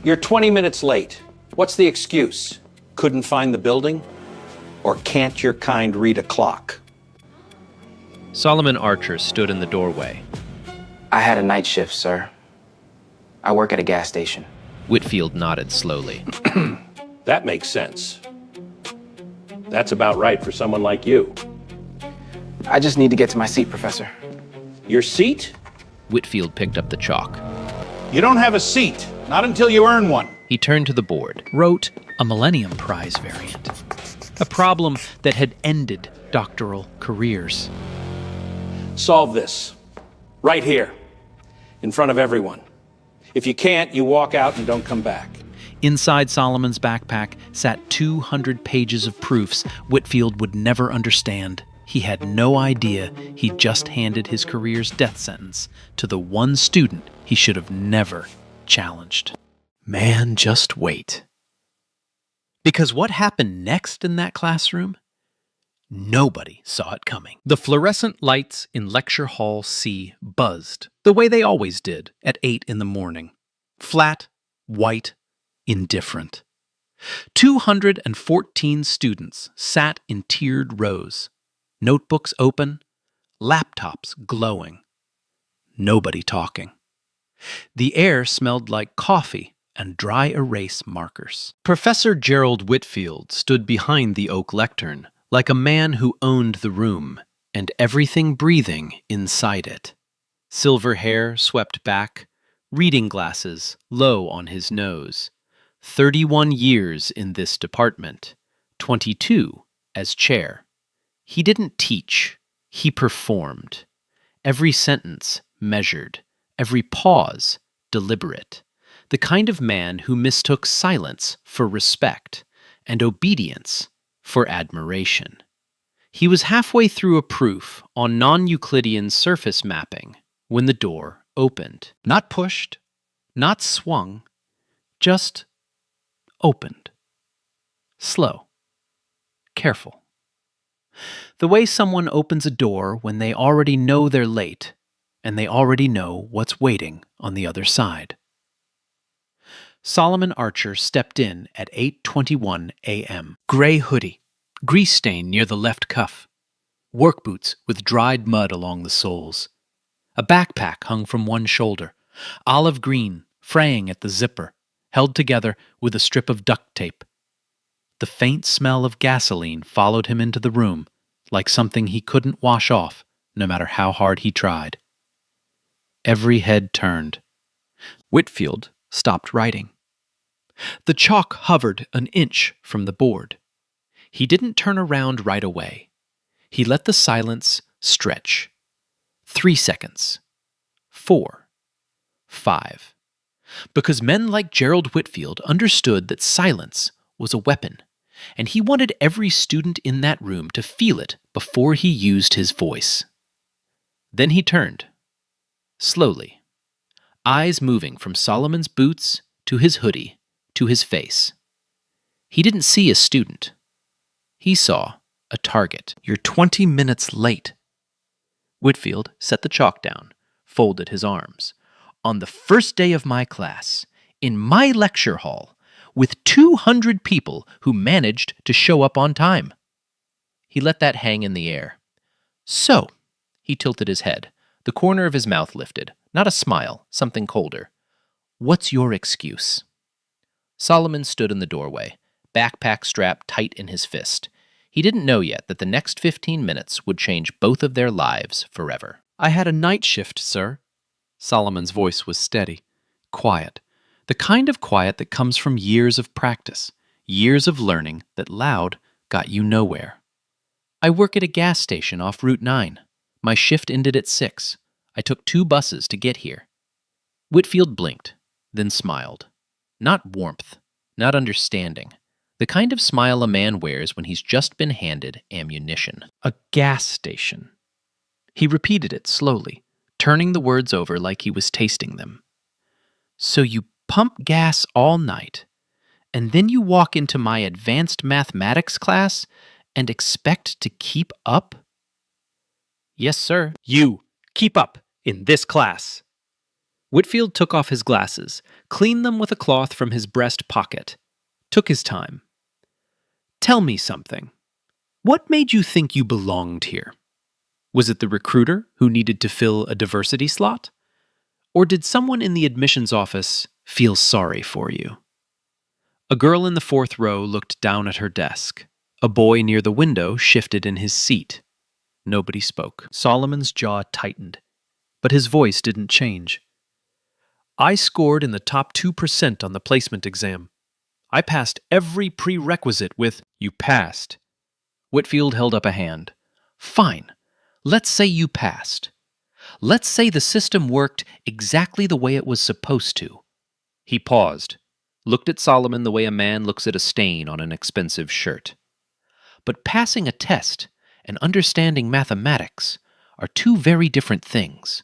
You're 20 minutes late. What's the excuse? Couldn't find the building? Or can't your kind read a clock? Solomon Archer stood in the doorway. I had a night shift, sir. I work at a gas station. Whitfield nodded slowly. That makes sense. That's about right for someone like you. I just need to get to my seat, Professor. Your seat? Whitfield picked up the chalk. You don't have a seat. Not until you earn one. He turned to the board. Wrote a Millennium Prize variant. A problem that had ended doctoral careers. Solve this. Right here. In front of everyone. If you can't, you walk out and don't come back. Inside Solomon's backpack sat 200 pages of proofs Whitfield would never understand. He had no idea he'd just handed his career's death sentence to the one student he should have never challenged. Man, just wait. Because what happened next in that classroom? Nobody saw it coming. The fluorescent lights in Lecture Hall C buzzed, the way they always did at 8 in the morning. Flat, white, indifferent. 214 students sat in tiered rows, notebooks open, laptops glowing. Nobody talking. The air smelled like coffee and dry erase markers. Professor Gerald Whitfield stood behind the oak lectern, like a man who owned the room and everything breathing inside it. Silver hair swept back, reading glasses low on his nose. 31 years in this department, 22 as chair. He didn't teach, he performed. Every sentence measured, every pause deliberate. The kind of man who mistook silence for respect and obedience for admiration. He was halfway through a proof on non-Euclidean surface mapping when the door opened. Not pushed, not swung, just opened. Slow. Careful. The way someone opens a door when they already know they're late and they already know what's waiting on the other side. Solomon Archer stepped in at 8:21 a.m. Gray hoodie, grease stain near the left cuff, work boots with dried mud along the soles. A backpack hung from one shoulder, olive green, fraying at the zipper, held together with a strip of duct tape. The faint smell of gasoline followed him into the room, like something he couldn't wash off, no matter how hard he tried. Every head turned. Whitfield stopped writing. The chalk hovered an inch from the board. He didn't turn around right away. He let the silence stretch. 3 seconds. 4. 5. Because men like Gerald Whitfield understood that silence was a weapon, and he wanted every student in that room to feel it before he used his voice. Then he turned. Slowly. Eyes moving from Solomon's boots to his hoodie to his face. He didn't see a student. He saw a target. You're 20 minutes late. Whitfield set the chalk down, folded his arms. On the first day of my class, in my lecture hall, with 200 people who managed to show up on time. He let that hang in the air. So, he tilted his head, the corner of his mouth lifted, not a smile, something colder. What's your excuse? Solomon stood in the doorway, backpack strapped tight in his fist. He didn't know yet that the next 15 minutes would change both of their lives forever. I had a night shift, sir. Solomon's voice was steady, quiet, the kind of quiet that comes from years of practice, years of learning that loud got you nowhere. I work at a gas station off Route 9. My shift ended at 6. I took 2 buses to get here. Whitfield blinked, then smiled. Not warmth, not understanding. The kind of smile a man wears when he's just been handed ammunition. A gas station. He repeated it slowly, turning the words over like he was tasting them. So you pump gas all night, and then you walk into my advanced mathematics class and expect to keep up? Yes, sir. You keep up in this class. Whitfield took off his glasses, cleaned them with a cloth from his breast pocket, took his time. Tell me something. What made you think you belonged here? Was it the recruiter who needed to fill a diversity slot? Or did someone in the admissions office feel sorry for you? A girl in the 4th row looked down at her desk. A boy near the window shifted in his seat. Nobody spoke. Solomon's jaw tightened, but his voice didn't change. I scored in the top 2% on the placement exam. I passed every prerequisite with, "You passed." Whitfield held up a hand. Fine. Let's say you passed. Let's say the system worked exactly the way it was supposed to. He paused, looked at Solomon the way a man looks at a stain on an expensive shirt. But passing a test and understanding mathematics are two very different things.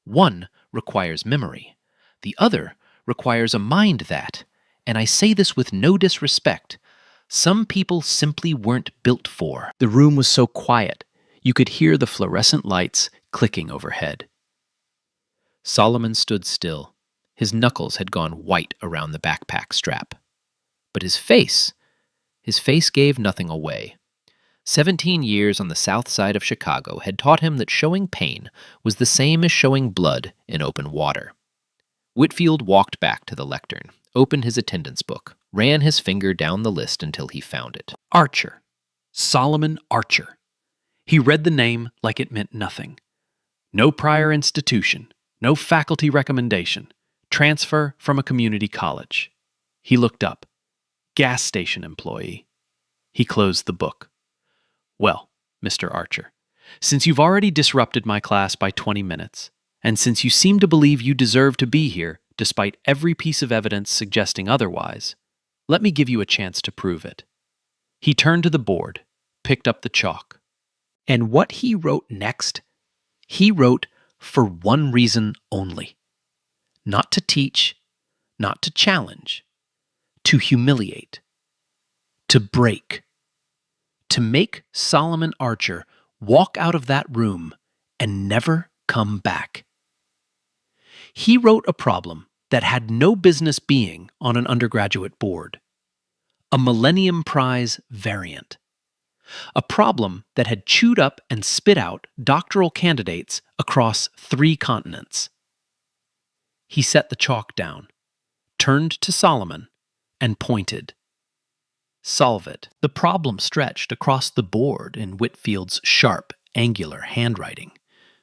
One requires memory. The other requires a mind that, and I say this with no disrespect, some people simply weren't built for. The room was so quiet, you could hear the fluorescent lights clicking overhead. Solomon stood still. His knuckles had gone white around the backpack strap. But his face gave nothing away. 17 years on the south side of Chicago had taught him that showing pain was the same as showing blood in open water. Whitfield walked back to the lectern, opened his attendance book, ran his finger down the list until he found it. Archer. Solomon Archer. He read the name like it meant nothing. No prior institution, no faculty recommendation, transfer from a community college. He looked up. Gas station employee. He closed the book. Well, Mr. Archer, since you've already disrupted my class by 20 minutes, and since you seem to believe you deserve to be here despite every piece of evidence suggesting otherwise, let me give you a chance to prove it. He turned to the board, picked up the chalk. And what he wrote next, he wrote for one reason only. Not to teach, not to challenge, to humiliate, to break, to make Solomon Archer walk out of that room and never come back. He wrote a problem that had no business being on an undergraduate board. A Millennium Prize variant. A problem that had chewed up and spit out doctoral candidates across 3 continents. He set the chalk down, turned to Solomon, and pointed. Solve it. The problem stretched across the board in Whitfield's sharp, angular handwriting.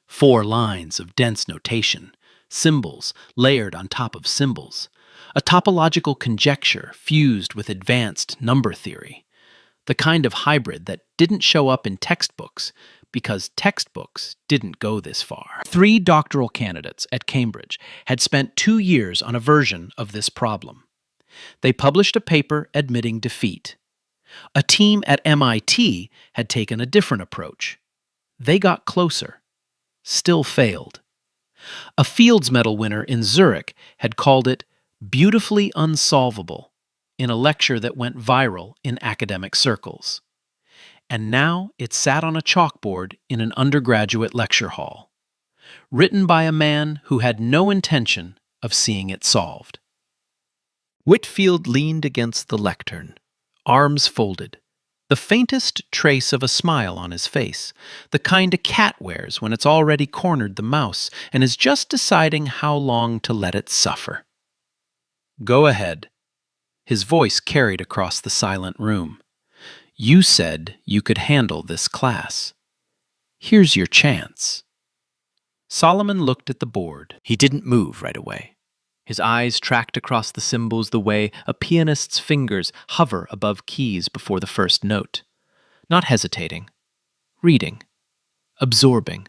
4 lines of dense notation, symbols layered on top of symbols, a topological conjecture fused with advanced number theory, the kind of hybrid that didn't show up in textbooks because textbooks didn't go this far. 3 doctoral candidates at Cambridge had spent 2 years on a version of this problem. They published a paper admitting defeat. A team at MIT had taken a different approach. They got closer, still failed. A Fields Medal winner in Zurich had called it beautifully unsolvable in a lecture that went viral in academic circles. And now it sat on a chalkboard in an undergraduate lecture hall, written by a man who had no intention of seeing it solved. Whitfield leaned against the lectern, arms folded, the faintest trace of a smile on his face, the kind a cat wears when it's already cornered the mouse and is just deciding how long to let it suffer. Go ahead. His voice carried across the silent room. You said you could handle this class. Here's your chance. Solomon looked at the board. He didn't move right away. His eyes tracked across the symbols the way a pianist's fingers hover above keys before the first note. Not hesitating. Reading. Absorbing.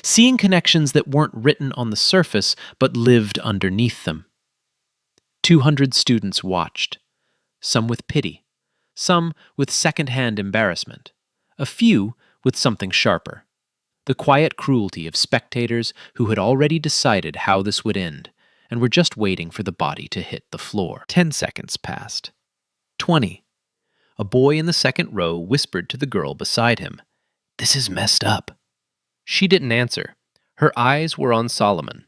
Seeing connections that weren't written on the surface but lived underneath them. 200 students watched. Some with pity. Some with second-hand embarrassment. A few with something sharper. The quiet cruelty of spectators who had already decided how this would end, and were just waiting for the body to hit the floor. 10 seconds passed. 20. A boy in the second row whispered to the girl beside him, "This is messed up." She didn't answer. Her eyes were on Solomon.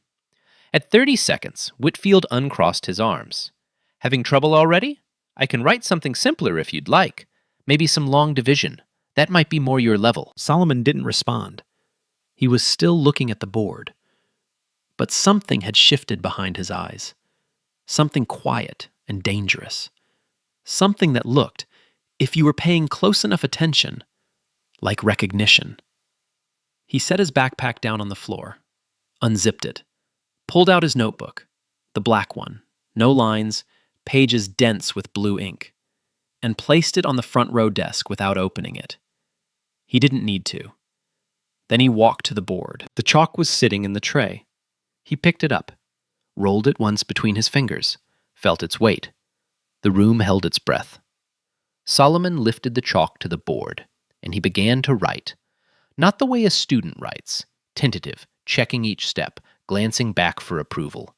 At 30 seconds, Whitfield uncrossed his arms. Having trouble already? I can write something simpler if you'd like. Maybe some long division. That might be more your level. Solomon didn't respond. He was still looking at the board. But something had shifted behind his eyes. Something quiet and dangerous. Something that looked, if you were paying close enough attention, like recognition. He set his backpack down on the floor, unzipped it, pulled out his notebook, the black one, no lines, pages dense with blue ink, and placed it on the front row desk without opening it. He didn't need to. Then he walked to the board. The chalk was sitting in the tray. He picked it up, rolled it once between his fingers, felt its weight. The room held its breath. Solomon lifted the chalk to the board, and he began to write. Not the way a student writes, tentative, checking each step, glancing back for approval.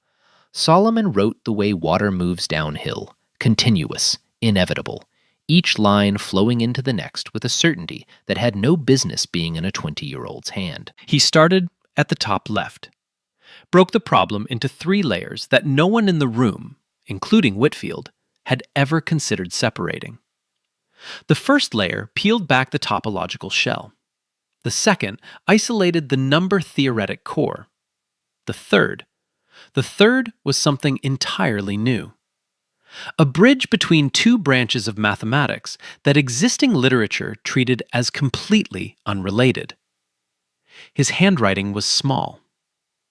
Solomon wrote the way water moves downhill, continuous, inevitable, each line flowing into the next with a certainty that had no business being in a 20-year-old's hand. He started at the top left, broke the problem into 3 layers that no one in the room, including Whitfield, had ever considered separating. The first layer peeled back the topological shell. The second isolated the number-theoretic core. The third was something entirely new. A bridge between 2 branches of mathematics that existing literature treated as completely unrelated. His handwriting was small,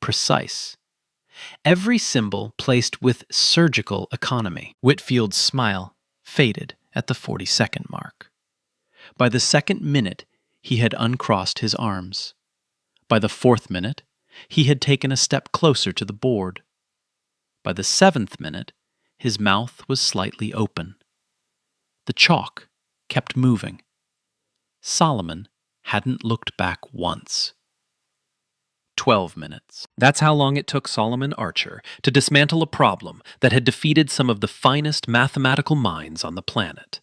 precise. Every symbol placed with surgical economy. Whitfield's smile faded at the 40-second mark. By the 2nd minute, he had uncrossed his arms. By the 4th minute, he had taken a step closer to the board. By the 7th minute, his mouth was slightly open. The chalk kept moving. Solomon hadn't looked back once. 12 minutes. That's how long it took Solomon Archer to dismantle a problem that had defeated some of the finest mathematical minds on the planet.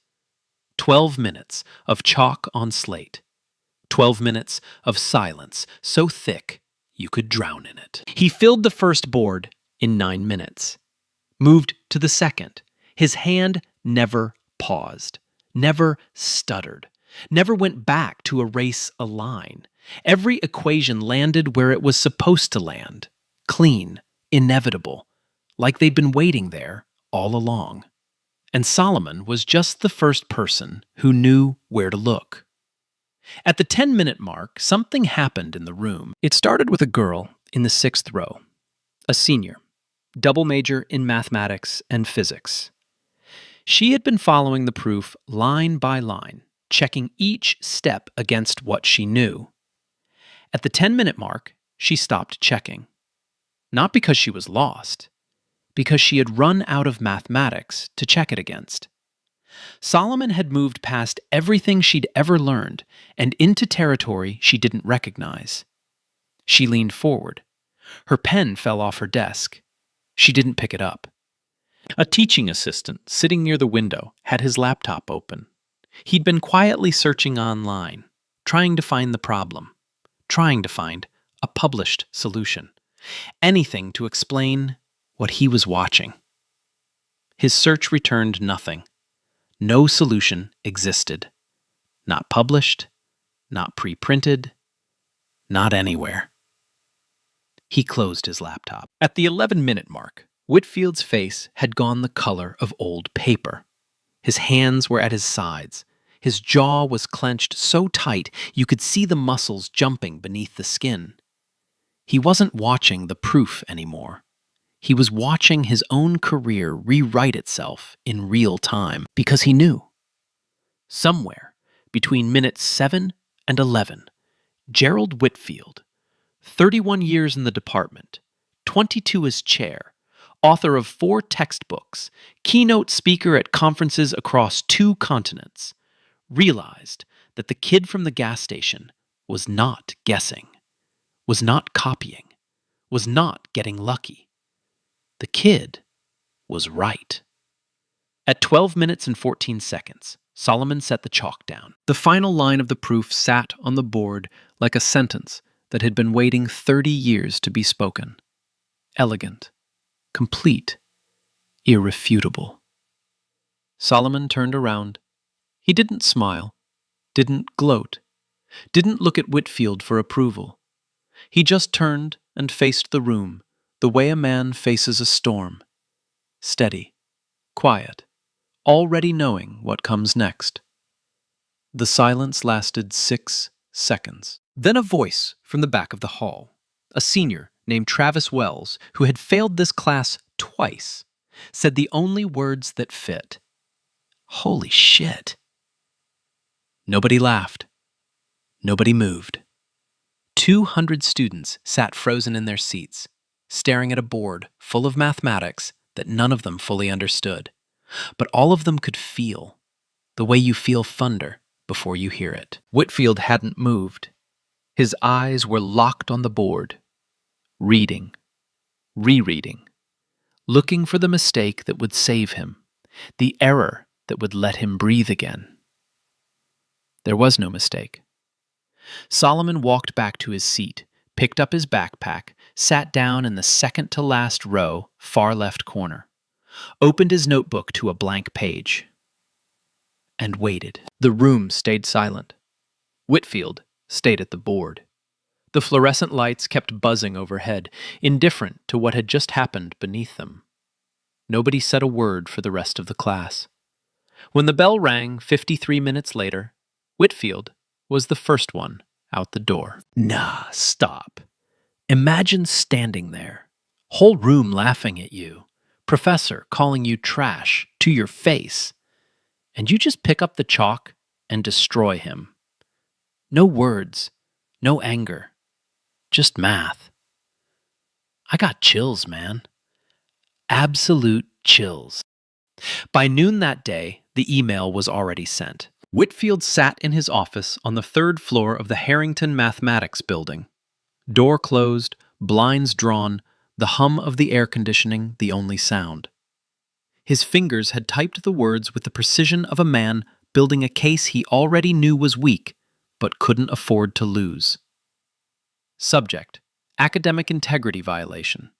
12 minutes of chalk on slate. 12 minutes of silence so thick you could drown in it. He filled the first board in 9 minutes. Moved to the second. His hand never paused, never stuttered, never went back to erase a line. Every equation landed where it was supposed to land, clean, inevitable, like they'd been waiting there all along. And Solomon was just the first person who knew where to look. At the 10-minute mark, something happened in the room. It started with a girl in the 6th row, a senior, double major in mathematics and physics. She had been following the proof line by line, checking each step against what she knew. At the 10-minute mark, she stopped checking. Not because she was lost, because she had run out of mathematics to check it against. Solomon had moved past everything she'd ever learned and into territory she didn't recognize. She leaned forward. Her pen fell off her desk. She didn't pick it up. A teaching assistant sitting near the window had his laptop open. He'd been quietly searching online, trying to find the problem, trying to find a published solution, anything to explain what he was watching. His search returned nothing. No solution existed. Not published, not pre-printed, not anywhere. He closed his laptop. At the 11-minute mark, Whitfield's face had gone the color of old paper. His hands were at his sides. His jaw was clenched so tight you could see the muscles jumping beneath the skin. He wasn't watching the proof anymore. He was watching his own career rewrite itself in real time because he knew. Somewhere between minutes 7 and 11, Gerald Whitfield, 31 years in the department, 22 as chair, author of 4 textbooks, keynote speaker at conferences across 2 continents, realized that the kid from the gas station was not guessing, was not copying, was not getting lucky. The kid was right. At 12 minutes and 14 seconds, Solomon set the chalk down. The final line of the proof sat on the board like a sentence that had been waiting 30 years to be spoken. elegant, complete, irrefutable. Solomon turned around. He didn't smile, didn't gloat, didn't look at Whitfield for approval. He just turned and faced the room the way a man faces a storm. Steady, quiet, already knowing what comes next. The silence lasted 6 seconds. Then a voice from the back of the hall, a senior named Travis Wells, who had failed this class twice, said the only words that fit. Holy shit. Nobody laughed. Nobody moved. 200 students sat frozen in their seats, staring at a board full of mathematics that none of them fully understood. But all of them could feel, the way you feel thunder before you hear it. Whitfield hadn't moved. His eyes were locked on the board, reading, rereading, looking for the mistake that would save him, the error that would let him breathe again. There was no mistake. Solomon walked back to his seat, picked up his backpack, sat down in the second-to-last row, far left corner, opened his notebook to a blank page, and waited. The room stayed silent. Whitfield stayed at the board. The fluorescent lights kept buzzing overhead, indifferent to what had just happened beneath them. Nobody said a word for the rest of the class. When the bell rang 53 minutes later, Whitfield was the first one out the door. Nah, stop. Imagine standing there, whole room laughing at you, professor calling you trash to your face, and you just pick up the chalk and destroy him. No words, no anger, just math. I got chills, man. Absolute chills. By noon that day, the email was already sent. Whitfield sat in his office on the 3rd floor of the Harrington Mathematics Building. Door closed, blinds drawn, the hum of the air conditioning the only sound. His fingers had typed the words with the precision of a man building a case he already knew was weak, but couldn't afford to lose. Subject: academic integrity violation.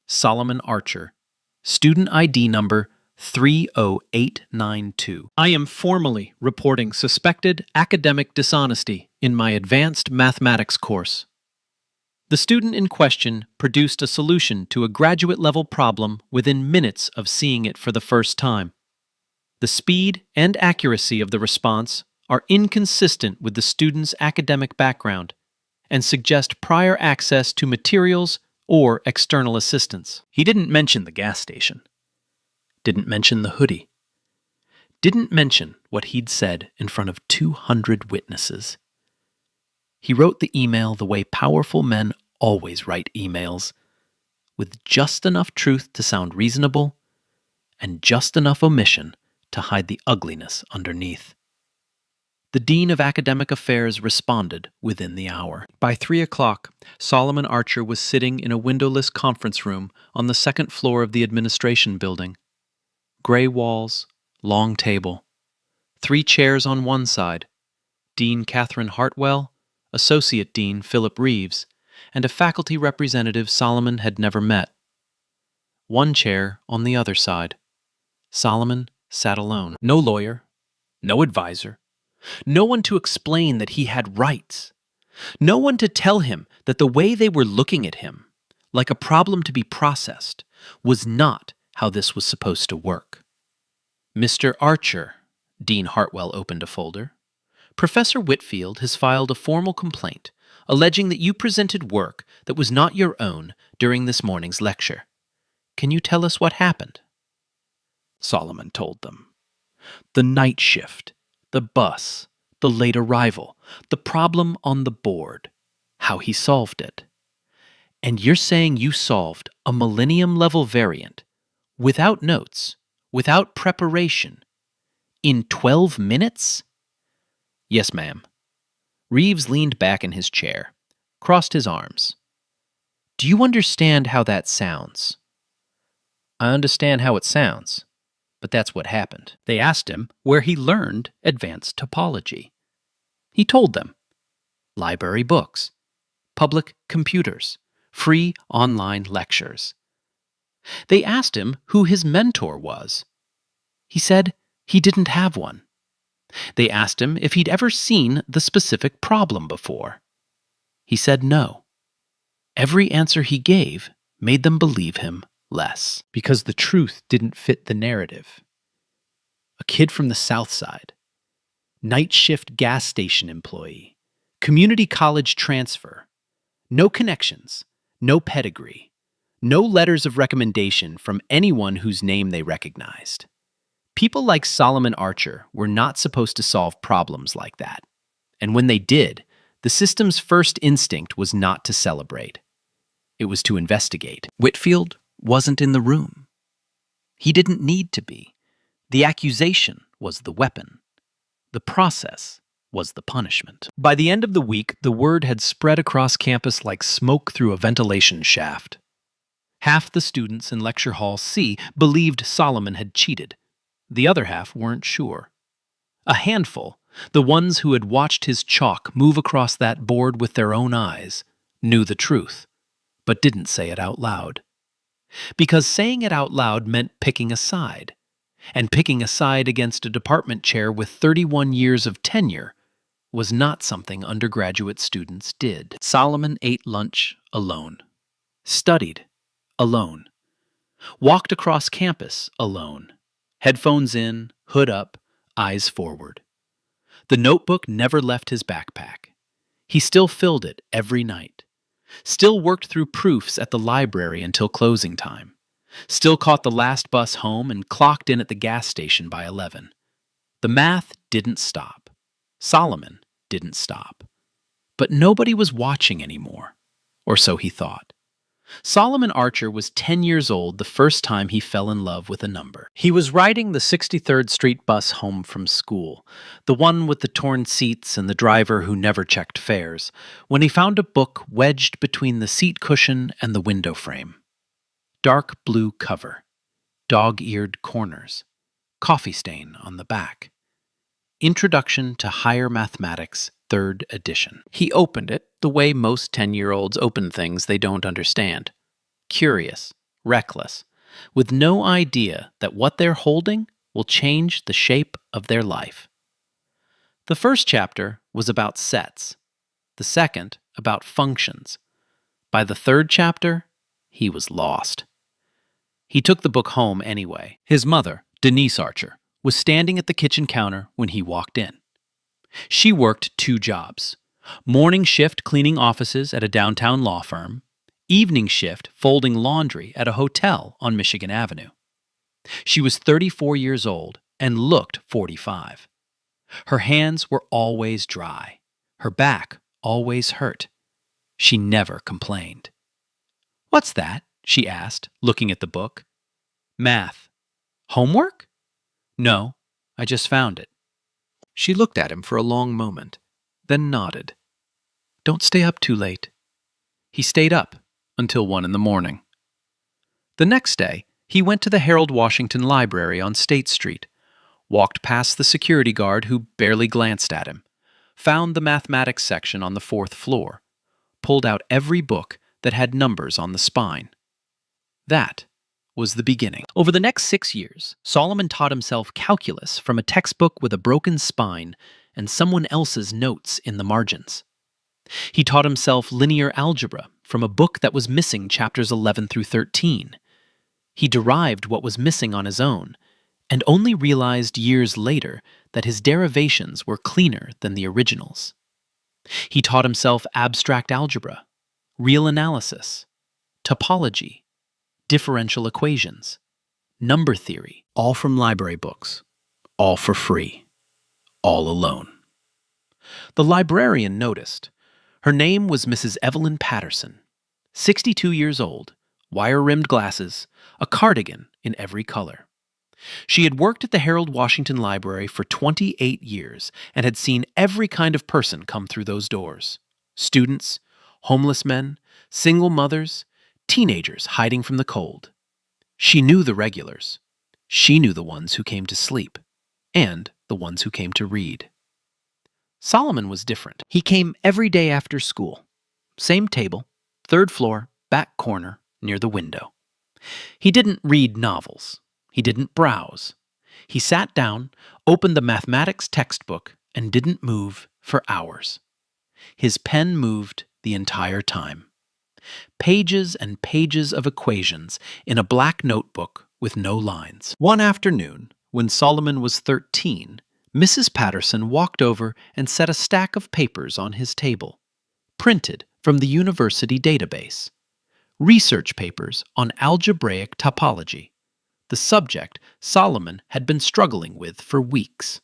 Solomon Archer. Student ID number 30892. I am formally reporting suspected academic dishonesty in my advanced mathematics course. The student in question produced a solution to a graduate-level problem within minutes of seeing it for the first time. The speed and accuracy of the response are inconsistent with the student's academic background and suggest prior access to materials or external assistance. He didn't mention the gas station. Didn't mention the hoodie. Didn't mention what he'd said in front of 200 witnesses. He wrote the email the way powerful men always write emails, with just enough truth to sound reasonable and just enough omission to hide the ugliness underneath. The Dean of Academic Affairs responded within the hour. By 3 o'clock, Solomon Archer was sitting in a windowless conference room on the 2nd floor of the administration building. Gray walls, long table. 3 chairs on one side, Dean Catherine Hartwell, Associate Dean Philip Reeves, and a faculty representative Solomon had never met. 1 chair on the other side. Solomon sat alone. No lawyer, no advisor, no one to explain that he had rights, no one to tell him that the way they were looking at him, like a problem to be processed, was not how this was supposed to work. Mr. Archer, Dean Hartwell opened a folder. Professor Whitfield has filed a formal complaint alleging that you presented work that was not your own during this morning's lecture. Can you tell us what happened? Solomon told them. The night shift, the bus, the late arrival, the problem on the board, how he solved it. And you're saying you solved a millennium-level variant without notes, without preparation, in 12 minutes? Yes, ma'am. Reeves leaned back in his chair, crossed his arms. Do you understand how that sounds? I understand how it sounds, but that's what happened. They asked him where he learned advanced topology. He told them. Library books, public computers, free online lectures. They asked him who his mentor was. He said he didn't have one. They asked him if he'd ever seen the specific problem before. He said no. Every answer he gave made them believe him less, because the truth didn't fit the narrative. A kid from the South Side, night shift gas station employee, community college transfer, no connections, no pedigree, no letters of recommendation from anyone whose name they recognized. People like Solomon Archer were not supposed to solve problems like that. And when they did, the system's first instinct was not to celebrate. It was to investigate. Whitfield wasn't in the room. He didn't need to be. The accusation was the weapon. The process was the punishment. By the end of the week, the word had spread across campus like smoke through a ventilation shaft. Half the students in Lecture Hall C believed Solomon had cheated. The other half weren't sure. A handful, the ones who had watched his chalk move across that board with their own eyes, knew the truth, but didn't say it out loud. Because saying it out loud meant picking a side, and picking a side against a department chair with 31 years of tenure was not something undergraduate students did. Solomon ate lunch alone, studied alone, walked across campus alone, headphones in, hood up, eyes forward. The notebook never left his backpack. He still filled it every night, still worked through proofs at the library until closing time, still caught the last bus home and clocked in at the gas station by 11. The math didn't stop. Solomon didn't stop. But nobody was watching anymore, or so he thought. Solomon Archer was 10 years old the first time he fell in love with a number. He was riding the 63rd Street bus home from school, the one with the torn seats and the driver who never checked fares, when he found a book wedged between the seat cushion and the window frame. Dark blue cover, dog-eared corners, coffee stain on the back. Introduction to Higher Mathematics, 3rd edition. He opened it the way most 10-year-olds open things they don't understand. Curious, reckless, with no idea that what they're holding will change the shape of their life. The first chapter was about sets. The second about functions. By the third chapter, he was lost. He took the book home anyway. His mother, Denise Archer, was standing at the kitchen counter when he walked in. She worked 2 jobs: morning shift cleaning offices at a downtown law firm, evening shift folding laundry at a hotel on Michigan Avenue. She was 34 years old and looked 45. Her hands were always dry. Her back always hurt. She never complained. "What's that?" she asked, looking at the book. "Math. Homework?" "No, I just found it." She looked at him for a long moment, then nodded. "Don't stay up too late." He stayed up until 1 in the morning. The next day, he went to the Harold Washington Library on State Street, walked past the security guard who barely glanced at him, found the mathematics section on the 4th floor, pulled out every book that had numbers on the spine. That was the beginning. Over the next 6 years, Solomon taught himself calculus from a textbook with a broken spine and someone else's notes in the margins. He taught himself linear algebra from a book that was missing chapters 11 through 13. He derived what was missing on his own, and only realized years later that his derivations were cleaner than the originals. He taught himself abstract algebra, real analysis, topology, differential equations, number theory, all from library books, all for free, all alone. The librarian noticed. Her name was Mrs. Evelyn Patterson, 62 years old, wire-rimmed glasses, a cardigan in every color. She had worked at the Harold Washington Library for 28 years and had seen every kind of person come through those doors: students, homeless men, single mothers, teenagers hiding from the cold. She knew the regulars. She knew the ones who came to sleep, and the ones who came to read. Solomon was different. He came every day after school. Same table, 3rd floor, back corner, near the window. He didn't read novels. He didn't browse. He sat down, opened the mathematics textbook, and didn't move for hours. His pen moved the entire time. Pages and pages of equations in a black notebook with no lines. One afternoon, when Solomon was 13, Mrs. Patterson walked over and set a stack of papers on his table, printed from the university database. Research papers on algebraic topology, the subject Solomon had been struggling with for weeks.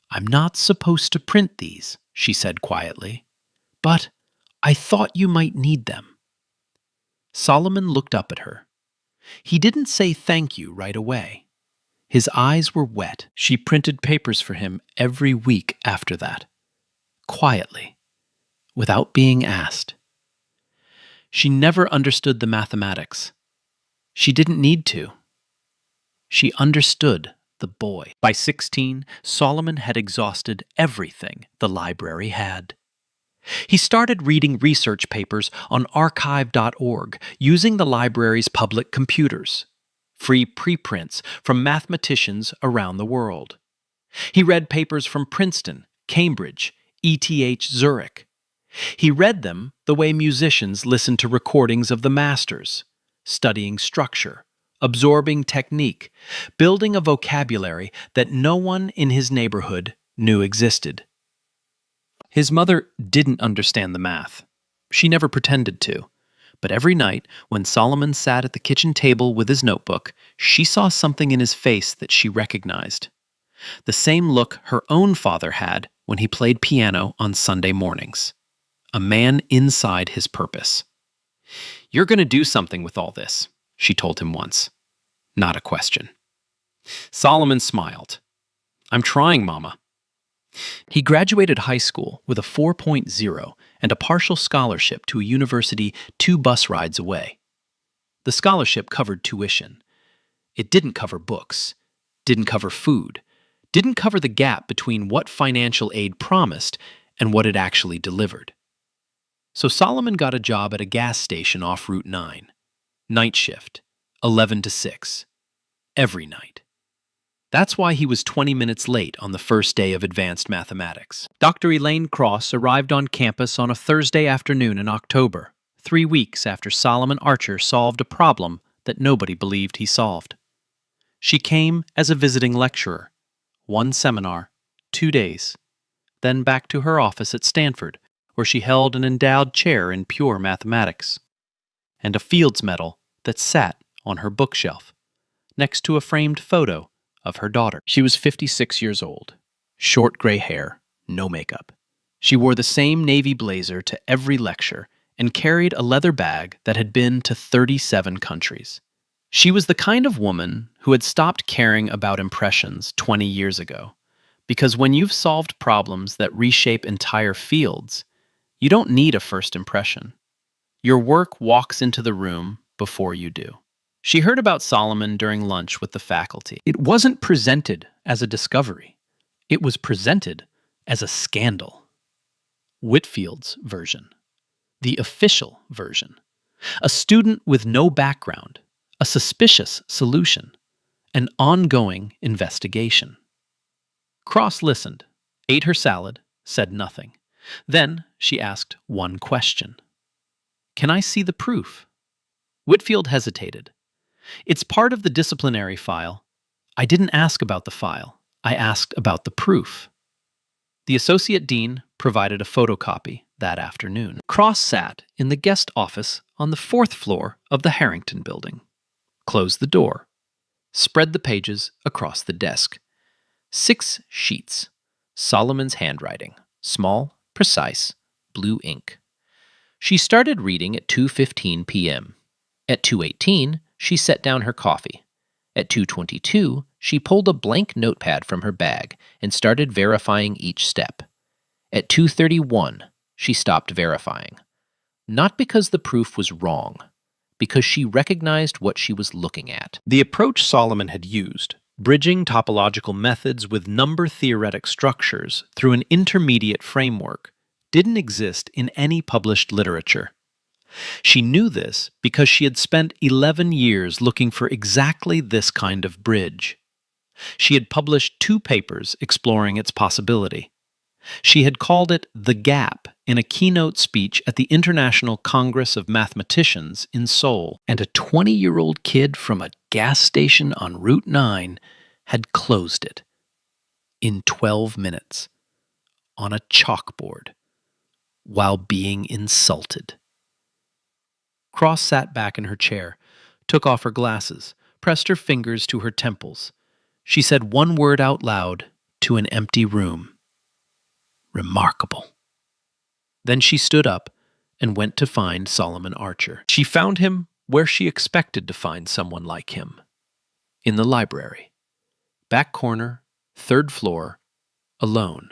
"I'm not supposed to print these," she said quietly, "but I thought you might need them." Solomon looked up at her. He didn't say thank you right away. His eyes were wet. She printed papers for him every week after that, quietly, without being asked. She never understood the mathematics. She didn't need to. She understood the boy. By 16, Solomon had exhausted everything the library had. He started reading research papers on archive.org using the library's public computers, free preprints from mathematicians around the world. He read papers from Princeton, Cambridge, ETH Zurich. He read them the way musicians listen to recordings of the masters, studying structure, absorbing technique, building a vocabulary that no one in his neighborhood knew existed. His mother didn't understand the math. She never pretended to. But every night, when Solomon sat at the kitchen table with his notebook, she saw something in his face that she recognized. The same look her own father had when he played piano on Sunday mornings. A man inside his purpose. "You're going to do something with all this," she told him once. Not a question. Solomon smiled. "I'm trying, Mama." He graduated high school with a 4.0 and a partial scholarship to a university 2 bus rides away. The scholarship covered tuition. It didn't cover books, didn't cover food, didn't cover the gap between what financial aid promised and what it actually delivered. So Solomon got a job at a gas station off Route 9. Night shift, 11 to 6. Every night. That's why he was 20 minutes late on the first day of advanced mathematics. Dr. Elaine Cross arrived on campus on a Thursday afternoon in October, 3 weeks after Solomon Archer solved a problem that nobody believed he solved. She came as a visiting lecturer. 1 seminar, 2 days. Then back to her office at Stanford, where she held an endowed chair in pure mathematics, and a Fields Medal that sat on her bookshelf, next to a framed photo of her daughter. She was 56 years old, short gray hair, no makeup. She wore the same navy blazer to every lecture and carried a leather bag that had been to 37 countries. She was the kind of woman who had stopped caring about impressions 20 years ago, because when you've solved problems that reshape entire fields, you don't need a first impression. Your work walks into the room before you do. She heard about Solomon during lunch with the faculty. It wasn't presented as a discovery. It was presented as a scandal. Whitfield's version. The official version. A student with no background. A suspicious solution. An ongoing investigation. Cross listened, ate her salad, said nothing. Then she asked one question. "Can I see the proof?" Whitfield hesitated. "It's part of the disciplinary file." "I didn't ask about the file. I asked about the proof." The associate dean provided a photocopy that afternoon. Cross sat in the guest office on the 4th floor of the Harrington building. Closed the door. Spread the pages across the desk. 6 sheets. Solomon's handwriting. Small, precise, blue ink. She started reading at 2:15 p.m. At 2:18, she set down her coffee. At 2:22, she pulled a blank notepad from her bag and started verifying each step. At 2:31, she stopped verifying. Not because the proof was wrong, because she recognized what she was looking at. The approach Solomon had used, bridging topological methods with number-theoretic structures through an intermediate framework, didn't exist in any published literature. She knew this because she had spent 11 years looking for exactly this kind of bridge. She had published 2 papers exploring its possibility. She had called it the gap in a keynote speech at the International Congress of Mathematicians in Seoul, and a 20-year-old kid from a gas station on Route 9 had closed it in 12 minutes on a chalkboard while being insulted. Cross sat back in her chair, took off her glasses, pressed her fingers to her temples. She said one word out loud to an empty room. Remarkable. Then she stood up and went to find Solomon Archer. She found him where she expected to find someone like him. In the library. Back corner, 3rd floor, alone.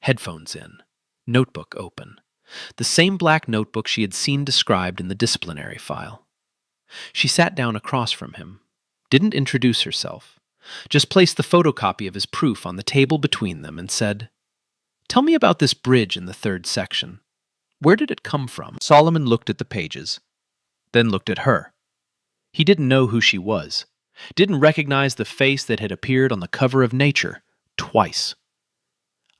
Headphones in. Notebook open. The same black notebook she had seen described in the disciplinary file. She sat down across from him, didn't introduce herself, just placed the photocopy of his proof on the table between them and said, "Tell me about this bridge in the 3rd section. Where did it come from?" Solomon looked at the pages, then looked at her. He didn't know who she was, didn't recognize the face that had appeared on the cover of Nature twice.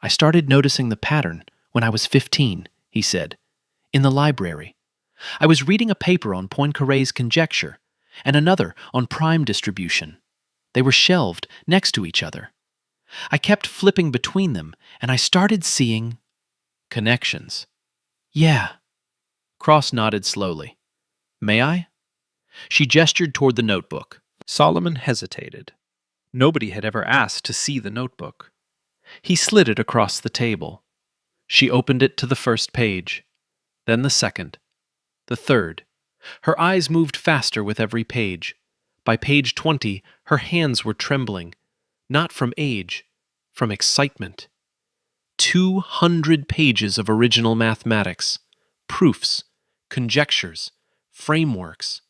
"I started noticing the pattern when I was 15, he said, in the library. I was reading a paper on Poincaré's conjecture and another on prime distribution. They were shelved next to each other. I kept flipping between them, and I started seeing connections." "Yeah." Cross nodded slowly. "May I?" She gestured toward the notebook. Solomon hesitated. Nobody had ever asked to see the notebook. He slid it across the table. She opened it to the 1st page, then the 2nd, the 3rd. Her eyes moved faster with every page. By page 20, her hands were trembling, not from age, from excitement. 200 pages of original mathematics, proofs, conjectures, frameworks,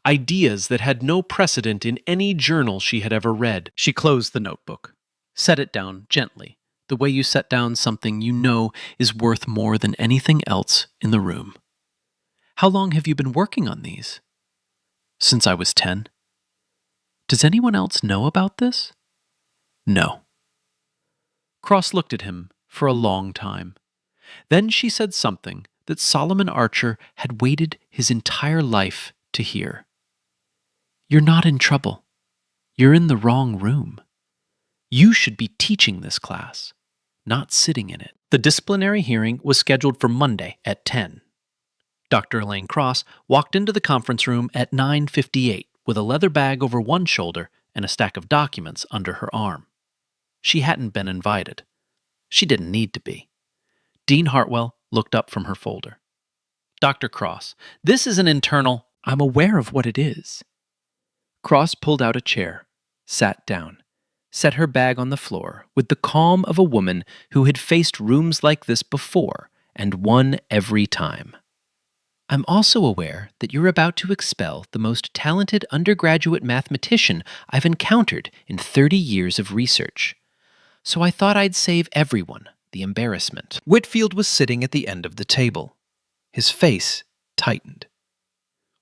ideas that had no precedent in any journal she had ever read. She closed the notebook, set it down gently, the way you set down something you know is worth more than anything else in the room. "How long have you been working on these?" "Since I was 10. "Does anyone else know about this?" "No." Cross looked at him for a long time. Then she said something that Solomon Archer had waited his entire life to hear. "You're not in trouble. You're in the wrong room. You should be teaching this class, not sitting in it." The disciplinary hearing was scheduled for Monday at 10. Dr. Elaine Cross walked into the conference room at 9:58 with a leather bag over one shoulder and a stack of documents under her arm. She hadn't been invited. She didn't need to be. Dean Hartwell looked up from her folder. "Dr. Cross, this is an internal—" "I'm aware of what it is." Cross pulled out a chair, sat down, set her bag on the floor with the calm of a woman who had faced rooms like this before and won every time. "I'm also aware that you're about to expel the most talented undergraduate mathematician I've encountered in 30 years of research. So I thought I'd save everyone the embarrassment." Whitfield was sitting at the end of the table. His face tightened.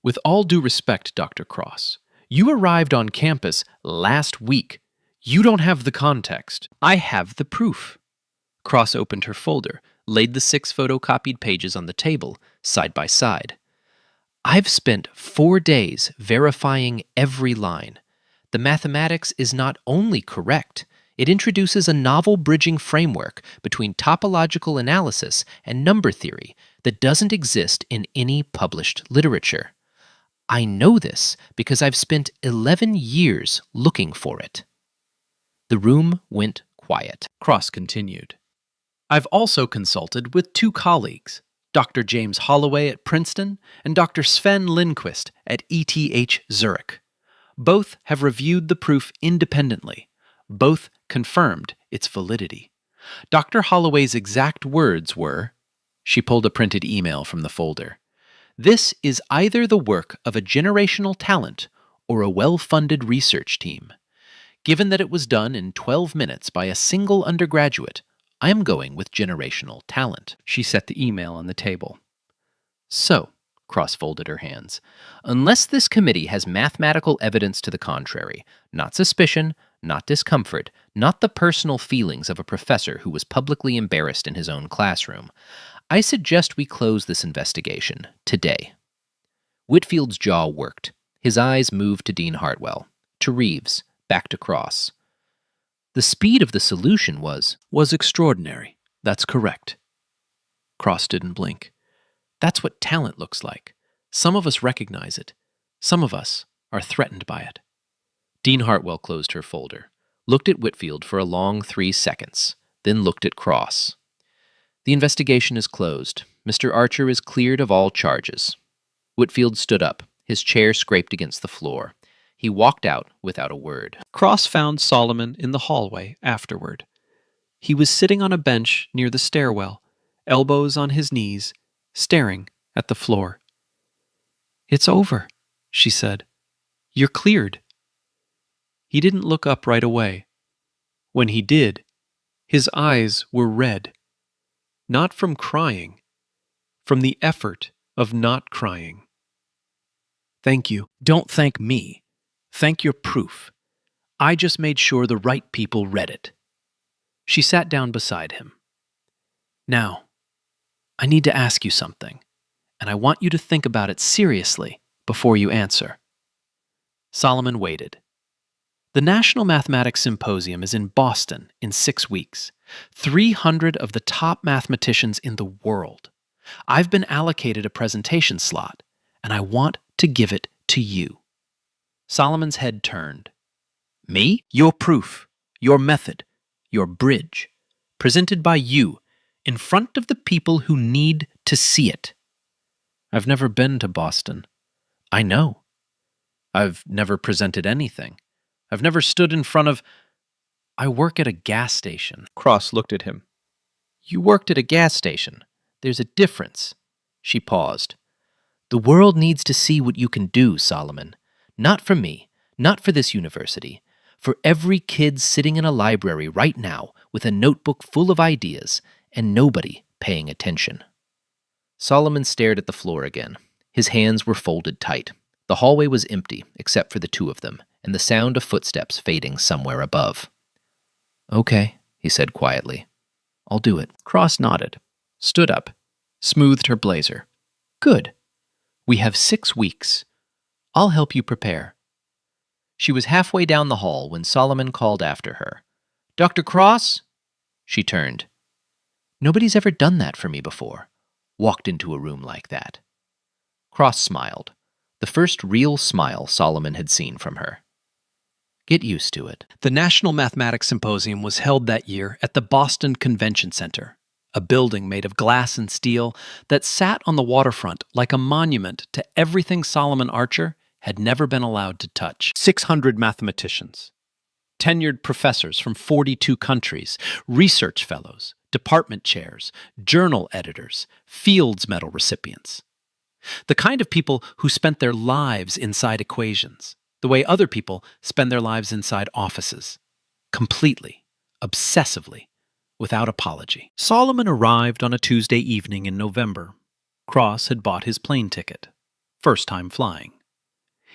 "With all due respect, Dr. Cross, you arrived on campus last week. You don't have the context. I have the proof." Cross opened her folder, laid the 6 photocopied pages on the table, side by side. "I've spent 4 days verifying every line. The mathematics is not only correct, it introduces a novel bridging framework between topological analysis and number theory that doesn't exist in any published literature. I know this because I've spent 11 years looking for it." The room went quiet. Cross continued. "I've also consulted with 2 colleagues, Dr. James Holloway at Princeton and Dr. Sven Lindquist at ETH Zurich. Both have reviewed the proof independently. Both confirmed its validity. Dr. Holloway's exact words were," she pulled a printed email from the folder, "This is either the work of a generational talent or a well-funded research team. Given that it was done in 12 minutes by a single undergraduate, I am going with generational talent." She set the email on the table. "So," Cross folded her hands. Unless this committee has mathematical evidence to the contrary, not suspicion, not discomfort, not the personal feelings of a professor who was publicly embarrassed in his own classroom, I suggest we close this investigation today. Whitfield's jaw worked. His eyes moved to Dean Hartwell, to Reeves, back to Cross. The speed of the solution was extraordinary. That's correct. Cross didn't blink. That's what talent looks like. Some of us recognize it. Some of us are threatened by it. Dean Hartwell closed her folder, looked at Whitfield for a long 3 seconds, then looked at Cross. The investigation is closed. Mr. Archer is cleared of all charges. Whitfield stood up. His chair scraped against the floor. He walked out without a word. Cross found Solomon in the hallway afterward. He was sitting on a bench near the stairwell, elbows on his knees, staring at the floor. "It's over," she said. "You're cleared." He didn't look up right away. When he did, his eyes were red. Not from crying, from the effort of not crying. "Thank you. Don't thank me. Thank your proof. I just made sure the right people read it." She sat down beside him. "Now, I need to ask you something, and I want you to think about it seriously before you answer." Solomon waited. The National Mathematics Symposium is in Boston in 6 weeks. 300 of the top mathematicians in the world. I've been allocated a presentation slot, and I want to give it to you. Solomon's head turned. "Me? Your proof, your method, your bridge, presented by you, in front of the people who need to see it." "I've never been to Boston." "I know. I've never presented anything. I've never stood in front of—" "I work at a gas station." Cross looked at him. "You worked at a gas station. There's a difference." She paused. "The world needs to see what you can do, Solomon. Not for me, not for this university. For every kid sitting in a library right now with a notebook full of ideas and nobody paying attention." Solomon stared at the floor again. His hands were folded tight. The hallway was empty, except for the two of them, and the sound of footsteps fading somewhere above. "Okay," he said quietly. "I'll do it." Cross nodded, stood up, smoothed her blazer. "Good. We have 6 weeks. I'll help you prepare." She was halfway down the hall when Solomon called after her. "Dr. Cross?" She turned. Nobody's ever done that for me before. Walked into a room like that. Cross smiled. The first real smile Solomon had seen from her. "Get used to it." The National Mathematics Symposium was held that year at the Boston Convention Center, a building made of glass and steel that sat on the waterfront like a monument to everything Solomon Archer had never been allowed to touch. 600 mathematicians, tenured professors from 42 countries, research fellows, department chairs, journal editors, Fields Medal recipients. The kind of people who spent their lives inside equations, the way other people spend their lives inside offices, completely, obsessively, without apology. Solomon arrived on a Tuesday evening in November. Cross had bought his plane ticket. First time flying.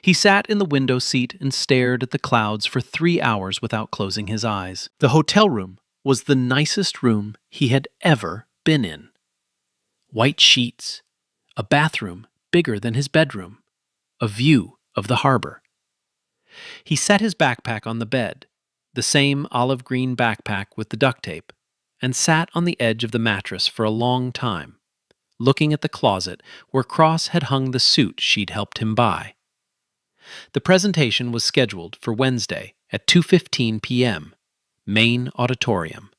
He sat in the window seat and stared at the clouds for 3 hours without closing his eyes. The hotel room was the nicest room he had ever been in. White sheets, a bathroom bigger than his bedroom, a view of the harbor. He set his backpack on the bed, the same olive green backpack with the duct tape, and sat on the edge of the mattress for a long time, looking at the closet where Cross had hung the suit she'd helped him buy. The presentation was scheduled for Wednesday at 2:15 p.m., main auditorium,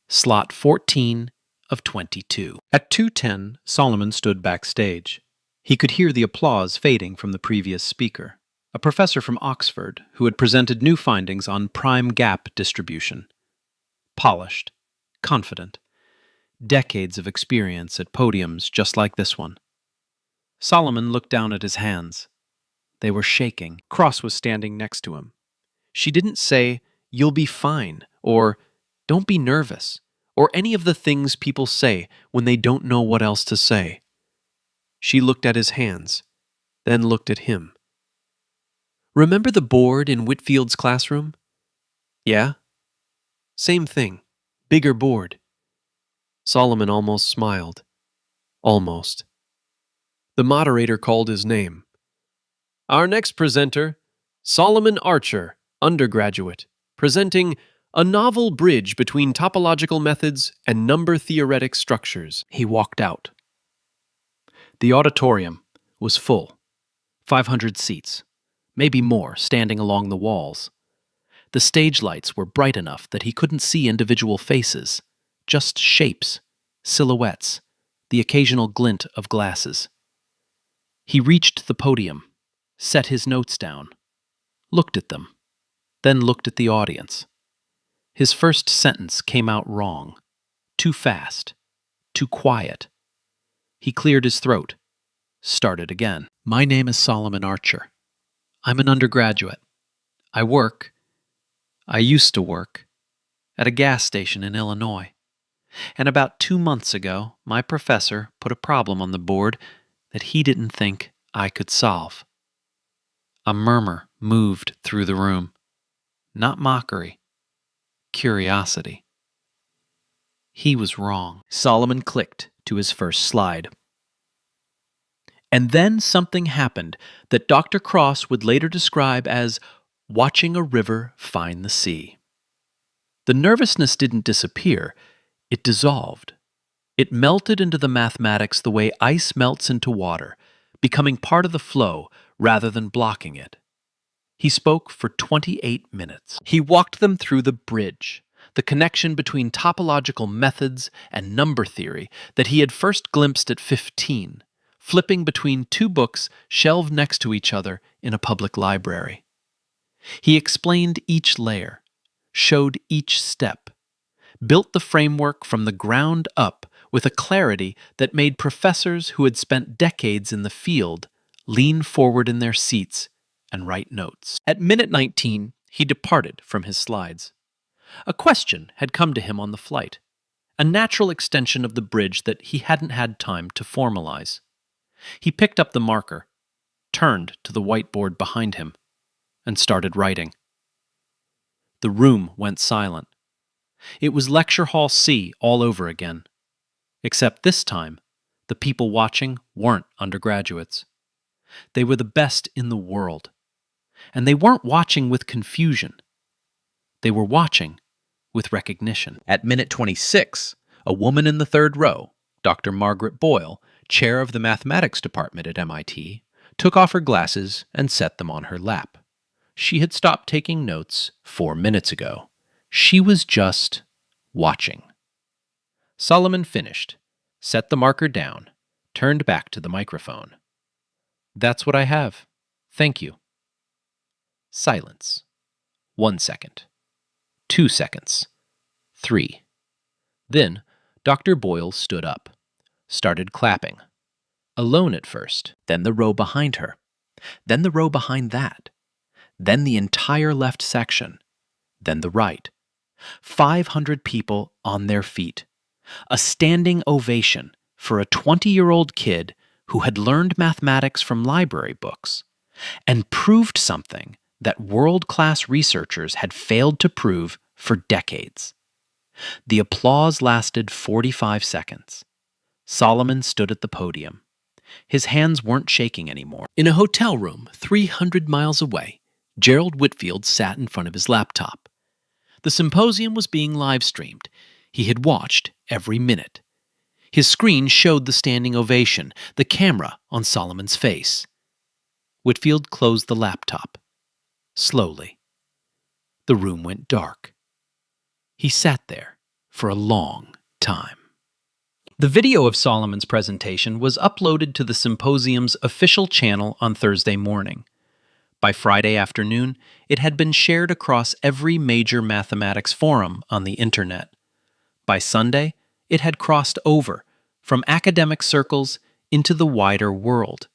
slot 14 of 22. At 2:10, Solomon stood backstage. He could hear the applause fading from the previous speaker, a professor from Oxford who had presented new findings on prime gap distribution. Polished, confident, decades of experience at podiums just like this one. Solomon looked down at his hands. They were shaking. Cross was standing next to him. She didn't say, "You'll be fine," or "Don't be nervous," or any of the things people say when they don't know what else to say. She looked at his hands, then looked at him. Remember the board in Whitfield's classroom? Yeah? Same thing. Bigger board. Solomon almost smiled. Almost. The moderator called his name. Our next presenter, Solomon Archer, undergraduate, presenting A Novel Bridge Between Topological Methods and Number-Theoretic Structures. He walked out. The auditorium was full. 500 seats, maybe more, standing along the walls. The stage lights were bright enough that he couldn't see individual faces, just shapes, silhouettes, the occasional glint of glasses. He reached the podium, set his notes down, looked at them, then looked at the audience. His first sentence came out wrong, too fast, too quiet. He cleared his throat, started again. My name is Solomon Archer. I'm an undergraduate. I used to work, at a gas station in Illinois. And about 2 months ago, my professor put a problem on the board that he didn't think I could solve. A murmur moved through the room. Not mockery, curiosity. He was wrong. Solomon clicked to his first slide. And then something happened that Dr. Cross would later describe as watching a river find the sea. The nervousness didn't disappear, it dissolved. It melted into the mathematics the way ice melts into water, becoming part of the flow rather than blocking it. He spoke for 28 minutes. He walked them through the bridge, the connection between topological methods and number theory that he had first glimpsed at 15, flipping between 2 books shelved next to each other in a public library. He explained each layer, showed each step, built the framework from the ground up with a clarity that made professors who had spent decades in the field lean forward in their seats and write notes. At minute 19, he departed from his slides. A question had come to him on the flight, a natural extension of the bridge that he hadn't had time to formalize. He picked up the marker, turned to the whiteboard behind him, and started writing. The room went silent. It was Lecture Hall C all over again. Except this time, the people watching weren't undergraduates. They were the best in the world. And they weren't watching with confusion. They were watching with recognition. At minute 26, a woman in the third row, Dr. Margaret Boyle, chair of the mathematics department at MIT, took off her glasses and set them on her lap. She had stopped taking notes 4 minutes ago. She was just watching. Solomon finished, set the marker down, turned back to the microphone. That's what I have. Thank you. Silence. 1 second. 2 seconds. 3. Then Dr. Boyle stood up, started clapping. Alone at first, then the row behind her, then the row behind that, then the entire left section, then the right. 500 people on their feet. A standing ovation for a 20-year-old kid who had learned mathematics from library books and proved something that world-class researchers had failed to prove for decades. The applause lasted 45 seconds. Solomon stood at the podium. His hands weren't shaking anymore. In a hotel room 300 miles away, Gerald Whitfield sat in front of his laptop. The symposium was being live-streamed. He had watched every minute. His screen showed the standing ovation, the camera on Solomon's face. Whitfield closed the laptop. Slowly. The room went dark. He sat there for a long time. The video of Solomon's presentation was uploaded to the symposium's official channel on Thursday morning. By Friday afternoon, it had been shared across every major mathematics forum on the internet. By Sunday, it had crossed over from academic circles into the wider world.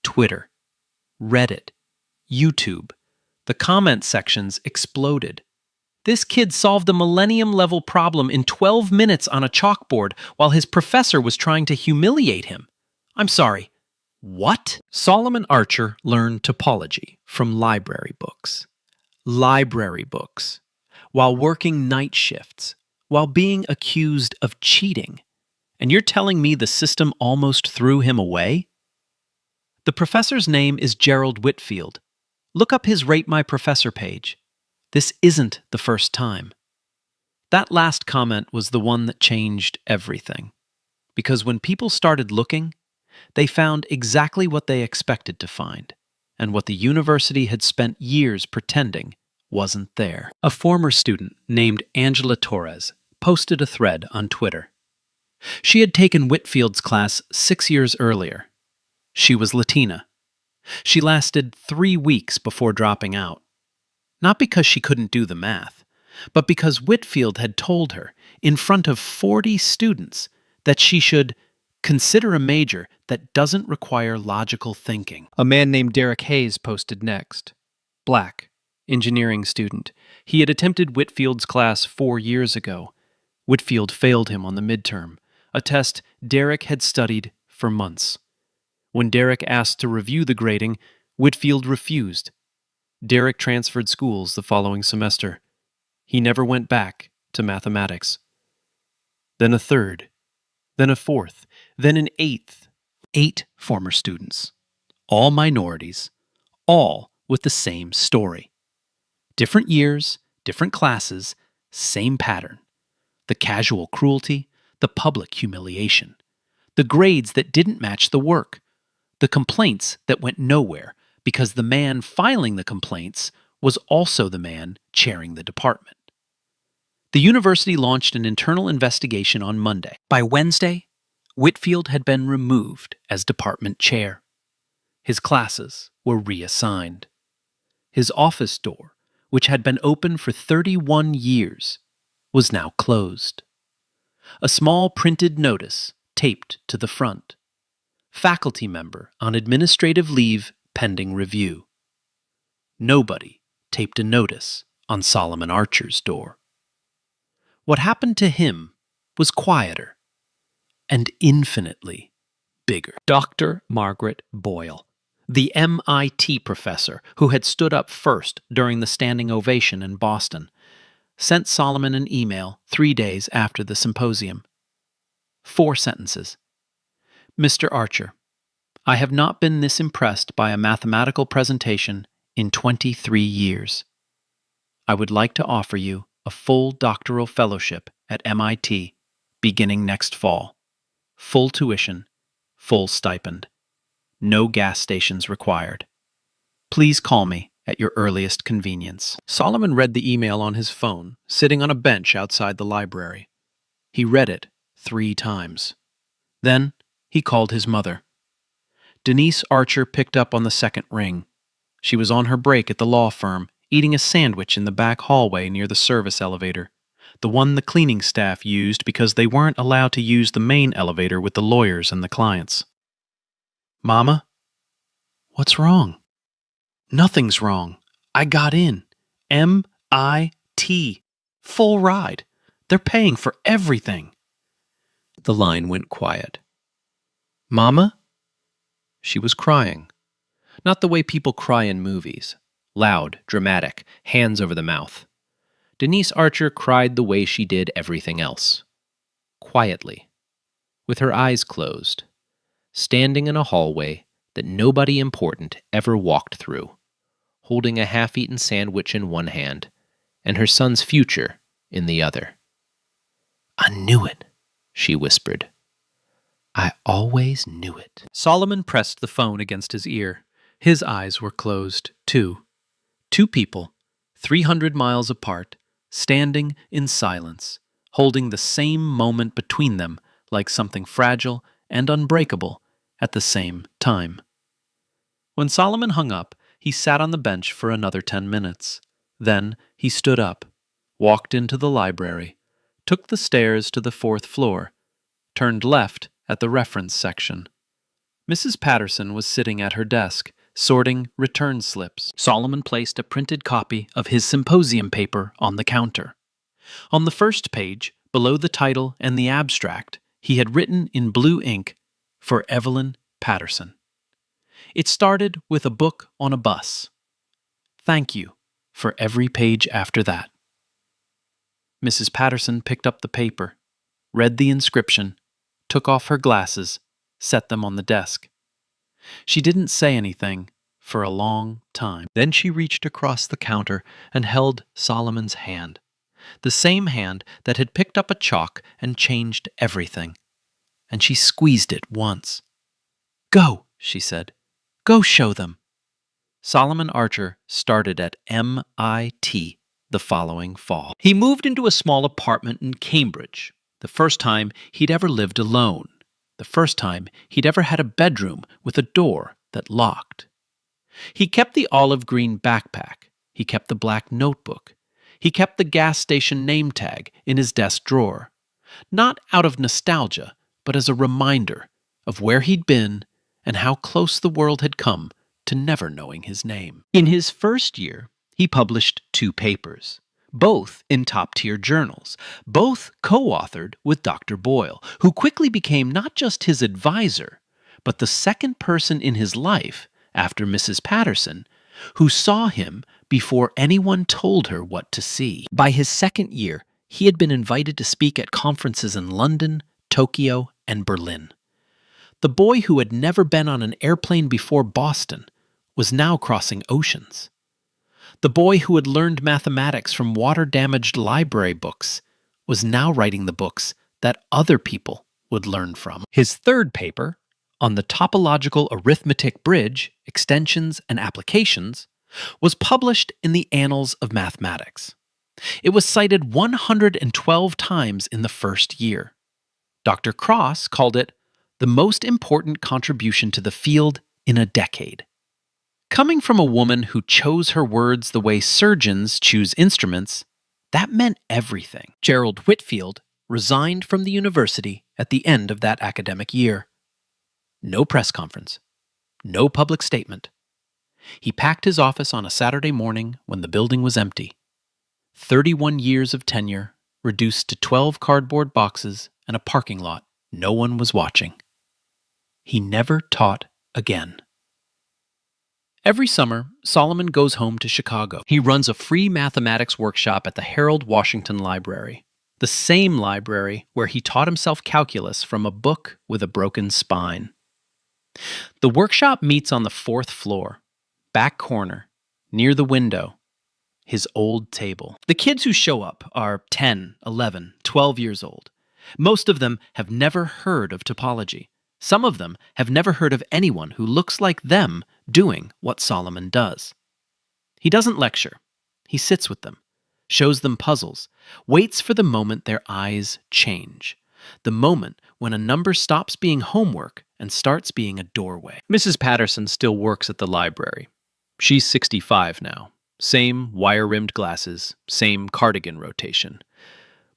Twitter, Reddit, YouTube. The comment sections exploded. This kid solved a millennium-level problem in 12 minutes on a chalkboard while his professor was trying to humiliate him. I'm sorry, What? Solomon Archer learned topology from library books. Library books. While working night shifts. While being accused of cheating. And you're telling me the system almost threw him away? The professor's name is Gerald Whitfield. Look up his Rate My Professor page. This isn't the first time. That last comment was the one that changed everything. Because when people started looking, they found exactly what they expected to find, and what the university had spent years pretending wasn't there. A former student named Angela Torres posted a thread on Twitter. She had taken Whitfield's class 6 years earlier. She was Latina. She lasted 3 weeks before dropping out. Not because she couldn't do the math, but because Whitfield had told her, in front of 40 students, that she should consider a major that doesn't require logical thinking. A man named Derek Hayes posted next. Black, engineering student. He had attempted Whitfield's class 4 years ago. Whitfield failed him on the midterm, a test Derek had studied for months. When Derek asked to review the grading, Whitfield refused. Derek transferred schools the following semester. He never went back to mathematics. Then a third, then a fourth, then an eighth. 8 former students, all minorities, all with the same story. Different years, different classes, same pattern. The casual cruelty, the public humiliation, the grades that didn't match the work, the complaints that went nowhere because the man filing the complaints was also the man chairing the department. The university launched an internal investigation on Monday. By Wednesday, Whitfield had been removed as department chair. His classes were reassigned. His office door, which had been open for 31 years, was now closed. A small printed notice taped to the front. Faculty member on administrative leave pending review. Nobody taped a notice on Solomon Archer's door. What happened to him was quieter and infinitely bigger. Dr. Margaret Boyle, the MIT professor who had stood up first during the standing ovation in Boston, sent Solomon an email 3 days after the symposium. 4 sentences. Mr. Archer, I have not been this impressed by a mathematical presentation in 23 years. I would like to offer you a full doctoral fellowship at MIT beginning next fall. Full tuition, full stipend. No gas stations required. Please call me at your earliest convenience. Solomon read the email on his phone, sitting on a bench outside the library. He read it 3 times. Then he called his mother. Denise Archer picked up on the second ring. She was on her break at the law firm, eating a sandwich in the back hallway near the service elevator, the one the cleaning staff used because they weren't allowed to use the main elevator with the lawyers and the clients. Mama? What's wrong? Nothing's wrong. I got in. MIT. Full ride. They're paying for everything. The line went quiet. Mama? She was crying. Not the way people cry in movies. Loud, dramatic, hands over the mouth. Denise Archer cried the way she did everything else. Quietly. With her eyes closed. Standing in a hallway that nobody important ever walked through, holding a half-eaten sandwich in one hand and her son's future in the other. I knew it, she whispered. I always knew it. Solomon pressed the phone against his ear. His eyes were closed, too. 2 people, 300 miles apart, standing in silence, holding the same moment between them like something fragile and unbreakable at the same time. When Solomon hung up, he sat on the bench for another 10 minutes. Then he stood up, walked into the library, took the stairs to the 4th floor, turned left at the reference section. Mrs. Patterson was sitting at her desk, sorting return slips. Solomon placed a printed copy of his symposium paper on the counter. On the first page, below the title and the abstract, he had written in blue ink, "For Evelyn Patterson." It started with a book on a bus. Thank you for every page after that. Mrs. Patterson picked up the paper, read the inscription, took off her glasses, set them on the desk. She didn't say anything for a long time. Then she reached across the counter and held Solomon's hand, the same hand that had picked up a chalk and changed everything. And she squeezed it once. "Go," she said. "Go show them." Solomon Archer started at MIT the following fall. He moved into a small apartment in Cambridge, the first time he'd ever lived alone, the first time he'd ever had a bedroom with a door that locked. He kept the olive green backpack. He kept the black notebook. He kept the gas station name tag in his desk drawer, not out of nostalgia, but as a reminder of where he'd been and how close the world had come to never knowing his name. In his first year, he published 2 papers, both in top-tier journals, both co-authored with Dr. Boyle, who quickly became not just his advisor, but the second person in his life after Mrs. Patterson, who saw him before anyone told her what to see. By his second year, he had been invited to speak at conferences in London, Tokyo, and Berlin. The boy who had never been on an airplane before Boston was now crossing oceans. The boy who had learned mathematics from water-damaged library books was now writing the books that other people would learn from. His third paper, on the topological arithmetic bridge, extensions, and applications, was published in the Annals of Mathematics. It was cited 112 times in the first year. Dr. Cross called it the most important contribution to the field in a decade. Coming from a woman who chose her words the way surgeons choose instruments, that meant everything. Gerald Whitfield resigned from the university at the end of that academic year. No press conference. No public statement. He packed his office on a Saturday morning when the building was empty. 31 years of tenure reduced to 12 cardboard boxes and a parking lot no one was watching. He never taught again. Every summer, Solomon goes home to Chicago. He runs a free mathematics workshop at the Harold Washington Library, the same library where he taught himself calculus from a book with a broken spine. The workshop meets on the 4th floor, back corner, near the window, his old table. The kids who show up are 10, 11, 12 years old. Most of them have never heard of topology. Some of them have never heard of anyone who looks like them doing what Solomon does. He doesn't lecture. He sits with them, shows them puzzles, waits for the moment their eyes change, the moment when a number stops being homework and starts being a doorway. Mrs. Patterson still works at the library. She's 65 now. Same wire-rimmed glasses, same cardigan rotation.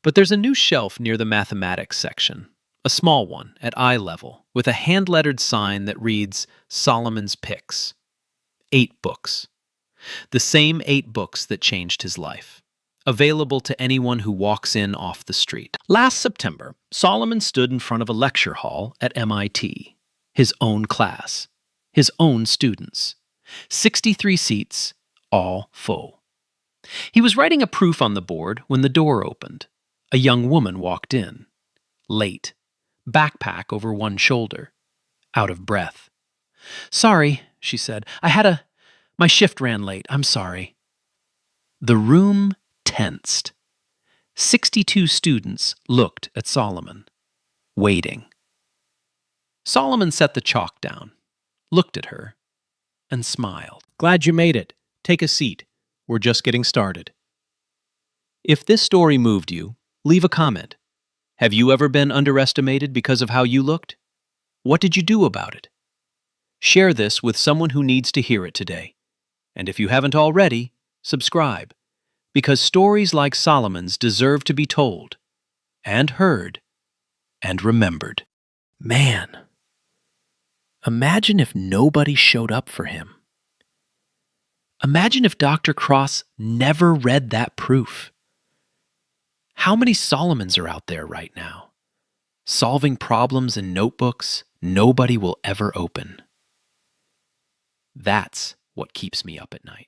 But there's a new shelf near the mathematics section, a small one at eye level, with a hand-lettered sign that reads Solomon's Picks. 8 books. The same 8 books that changed his life. Available to anyone who walks in off the street. Last September, Solomon stood in front of a lecture hall at MIT. His own class. His own students. 63 seats, all full. He was writing a proof on the board when the door opened. A young woman walked in. Late. Backpack over one shoulder. Out of breath. "Sorry," she said. My shift ran late. I'm sorry." The room tensed. 62 students looked at Solomon, waiting. Solomon set the chalk down, looked at her, and smiled. "Glad you made it. Take a seat. We're just getting started." If this story moved you, leave a comment. Have you ever been underestimated because of how you looked? What did you do about it? Share this with someone who needs to hear it today. And if you haven't already, subscribe, because stories like Solomon's deserve to be told, and heard, and remembered. Man, imagine if nobody showed up for him. Imagine if Dr. Cross never read that proof. How many Solomons are out there right now, solving problems in notebooks nobody will ever open? That's what keeps me up at night.